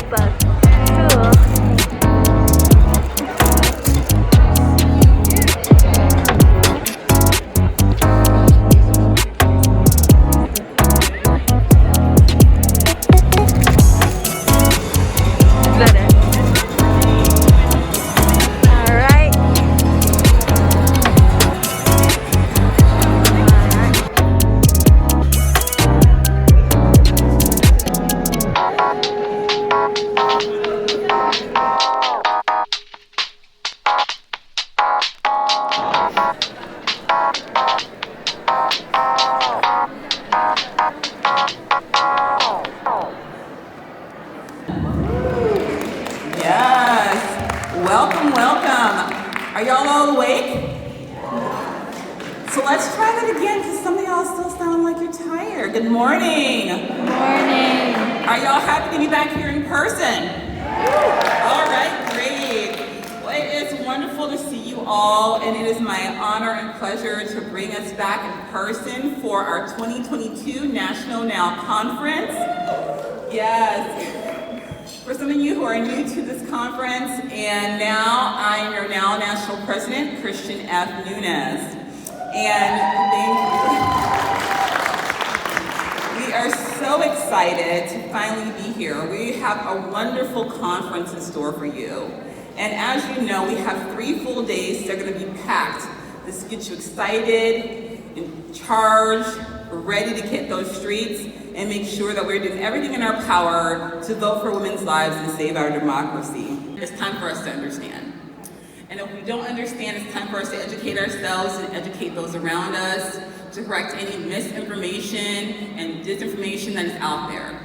help us. Cool. Better. All right. Yes. Welcome, welcome. Are y'all all awake? So let's try that again because some of y'all still sound like you're tired. Good morning. Good morning. Are y'all happy to be back here in person? All right, great. Well, it is wonderful to see you all, and it is my honor and pleasure to bring us back in person for our 2022 National Now Conference. Yes. For some of you who are new to this conference, and now I am your now National President, Christian F. Nunes. And thank you. We are so excited to finally be here. We have a wonderful conference in store for you. And as you know, we have 3 full days. They're going to be packed. This gets you excited, in charge, ready to hit those streets, and make sure that we're doing everything in our power to vote for women's lives and save our democracy. It's time for us to understand. And if we don't understand, it's time for us to educate ourselves and educate those around us, to correct any misinformation and disinformation that is out there.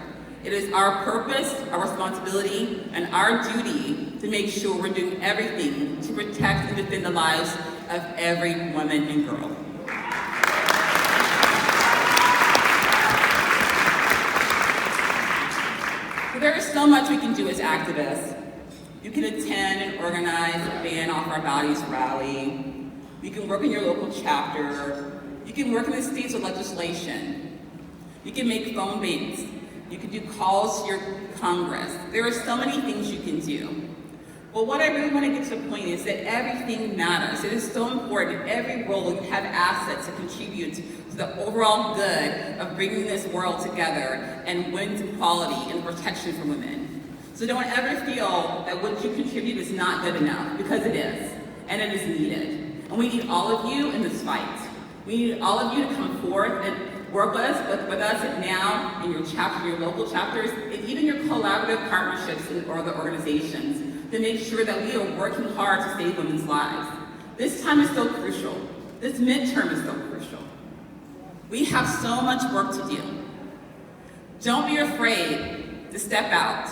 It is our purpose, our responsibility, and our duty to make sure we're doing everything to protect and defend the lives of every woman and girl. There is so much we can do as activists. You can attend and organize a Ban Off Our Values rally. You can work in your local chapter. You can work in the states with legislation. You can make phone banks. You can do calls to your Congress. There are so many things you can do. But what I really want to get to the point is that everything matters. It is so important. In every role, you have assets to contribute to the overall good of bringing this world together and women's equality and protection for women. So don't ever feel that what you contribute is not good enough, because it is, and it is needed. And we need all of you in this fight. We need all of you to come forth and work with us now in your chapter, your local chapters, and even your collaborative partnerships or other organizations, to make sure that we are working hard to save women's lives. This time is so crucial. This midterm is so crucial. We have so much work to do. Don't be afraid to step out.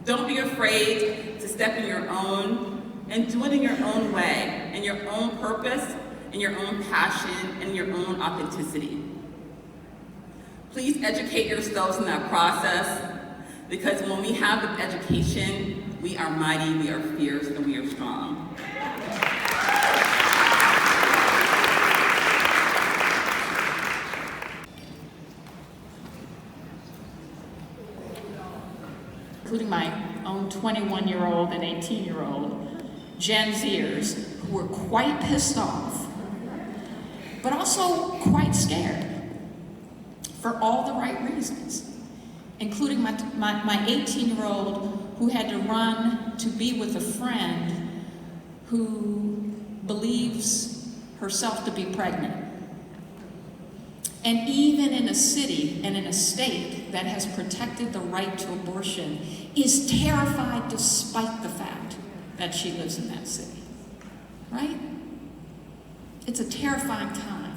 Don't be afraid to step in your own and do it in your own way, in your own purpose, in your own passion, and your own authenticity. Please educate yourselves in that process, because when we have the education, we are mighty, we are fierce, and we are strong. Including my own 21-year-old and 18-year-old Gen Zers who were quite pissed off, but also quite scared for all the right reasons, including my 18-year-old who had to run to be with a friend who believes herself to be pregnant. And even in a city and in a state that has protected the right to abortion, is terrified despite the fact that she lives in that city, right? It's a terrifying time.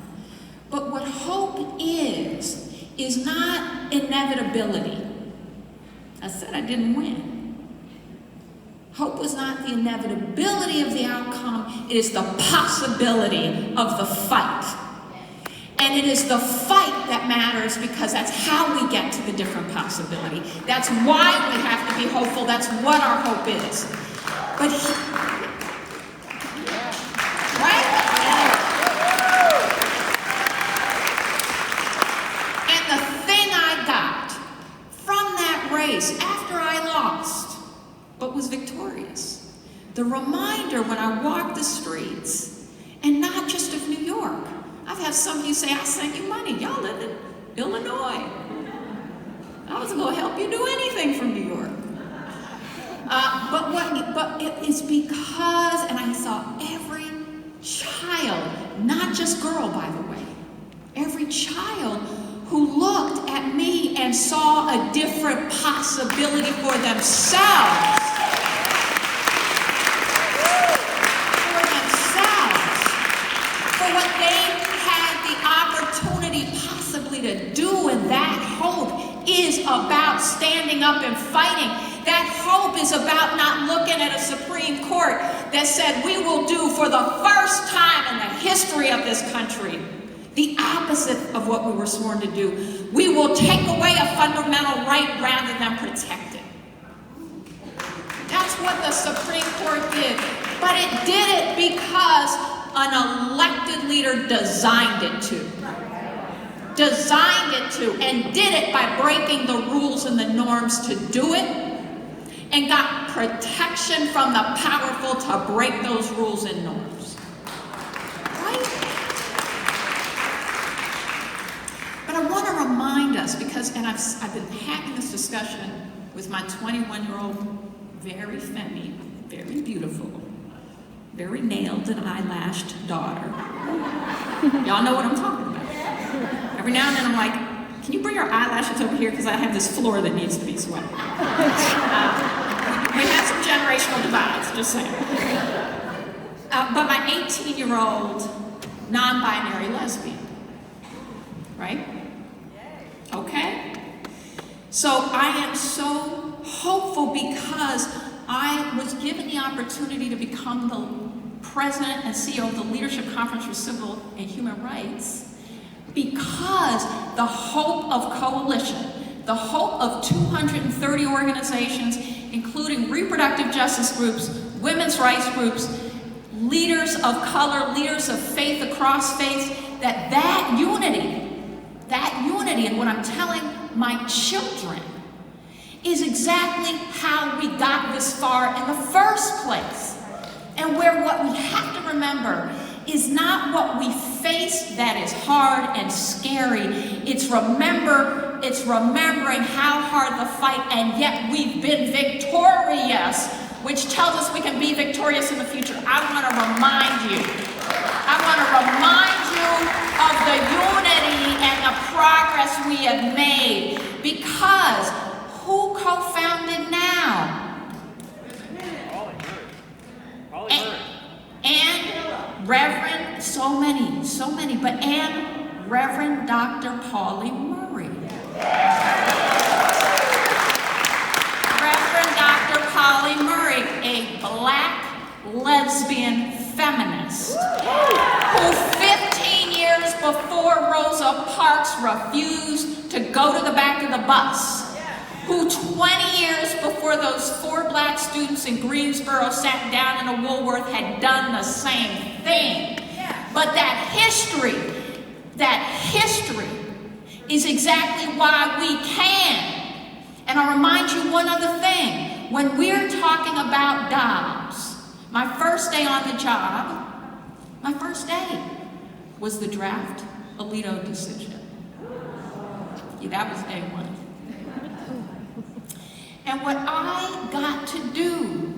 But what hope is not inevitability. I said I didn't win. Hope is not the inevitability of the outcome, it is the possibility of the fight. And it is the fight that matters, because that's how we get to the different possibility. That's why we have to be hopeful. That's what our hope is. But right? And the thing I got from that race after I lost, but was victorious. The reminder when I walk the streets, and not just of New York. I've had some of you say, I sent you money. Y'all live in Illinois. I wasn't going to help you do anything from New York. But it is because, and I saw every child, not just girl, by the way, every child who looked at me and saw a different possibility for themselves. For what they had the opportunity possibly to do, and that hope is about standing up and fighting. That hope is about not looking at a Supreme Court that said we will do for the first time in the history of this country the opposite of what we were sworn to do. We will take away a fundamental right rather than protect it. That's what the Supreme Court did. But it did it because an elected leader designed it to. And did it by breaking the rules and the norms to do it, and got protection from the powerful to break those rules and norms. Right? But I want to remind us, because, and I've been having this discussion with my 21-year-old, very femme, very beautiful, very nailed and eyelashed daughter. Y'all know what I'm talking about. Every now and then I'm like, can you bring your eyelashes over here, because I have this floor that needs to be swept. We have some generational divides, just saying. But my 18-year-old non-binary lesbian, right? Okay? So I am so hopeful because I was given the opportunity to become the president and CEO of the Leadership Conference for Civil and Human Rights, because the hope of coalition, the hope of 230 organizations, including reproductive justice groups, women's rights groups, leaders of color, leaders of faith across faiths, that unity, and what I'm telling my children is exactly how we got this far in the first place. And where what we have to remember is not what we face that is hard and scary. It's remembering how hard the fight, and yet we've been victorious, which tells us we can be victorious in the future. I want to remind you of the unity and the progress we have made, because who co-founded now? And Reverend, so many, but and Reverend Dr. Pauli Murray. Reverend Dr. Pauli Murray, a black lesbian feminist who 15 years before Rosa Parks refused to go to the back of the bus, who 20 years before those 4 black students in Greensboro sat down in a Woolworth had done the same thing. But that history is exactly why we can. And I'll remind you one other thing. When we're talking about Dobbs, my first day on the job, my first day was the draft Alito decision. Yeah, that was day one. And what I got to do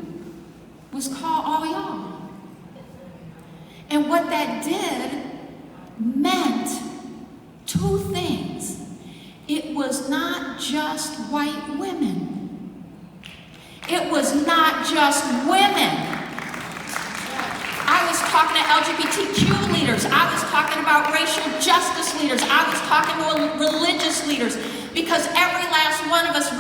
was call all y'all. And what that did meant 2 things. It was not just white women. It was not just women. I was talking to LGBTQ leaders. I was talking about racial justice leaders. I was talking to religious leaders, because every last one of us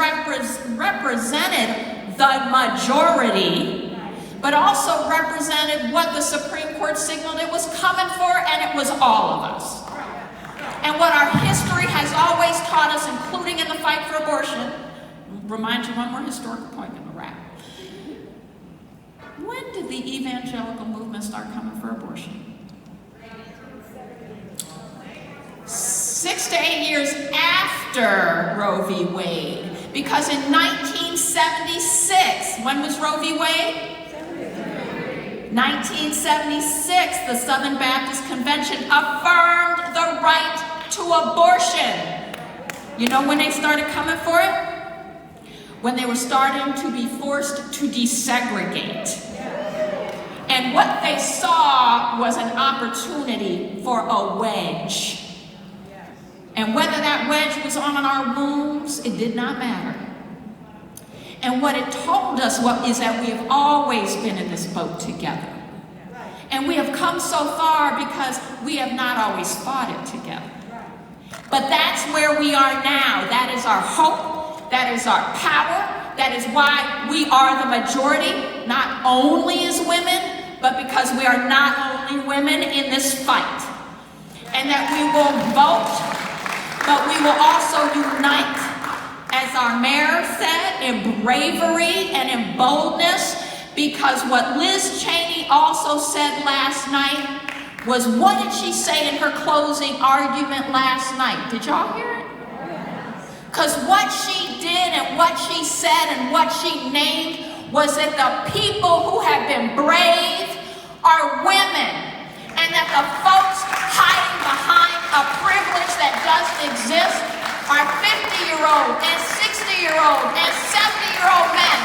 represented the majority, but also represented what the Supreme Court signaled it was coming for, and it was all of us. And what our history has always taught us, including in the fight for abortion, remind you one more historical point in the wrap. When did the evangelical movement start coming for abortion? 6 to 8 years after Roe v. Wade. Because in 1976, When was Roe v. Wade? 1976, the Southern Baptist Convention affirmed the right to abortion. You know when they started coming for it? When they were starting to be forced to desegregate. And what they saw was an opportunity for a wedge. And whether that wedge was on our wombs, it did not matter. And what it told us is that we have always been in this boat together. And we have come so far because we have not always fought it together. But that's where we are now. That is our hope. That is our power. That is why we are the majority, not only as women, but because we are not only women in this fight. And that we will vote, but we will also unite, as our mayor said, in bravery and in boldness, because what Liz Cheney also said last night was, what did she say in her closing argument last night? Did y'all hear it? Because what she did and what she said and what she named was that the people who have been brave are women, and that the folks hiding behind a privilege that doesn't exist are 50-year-old and 60-year-old and 70-year-old men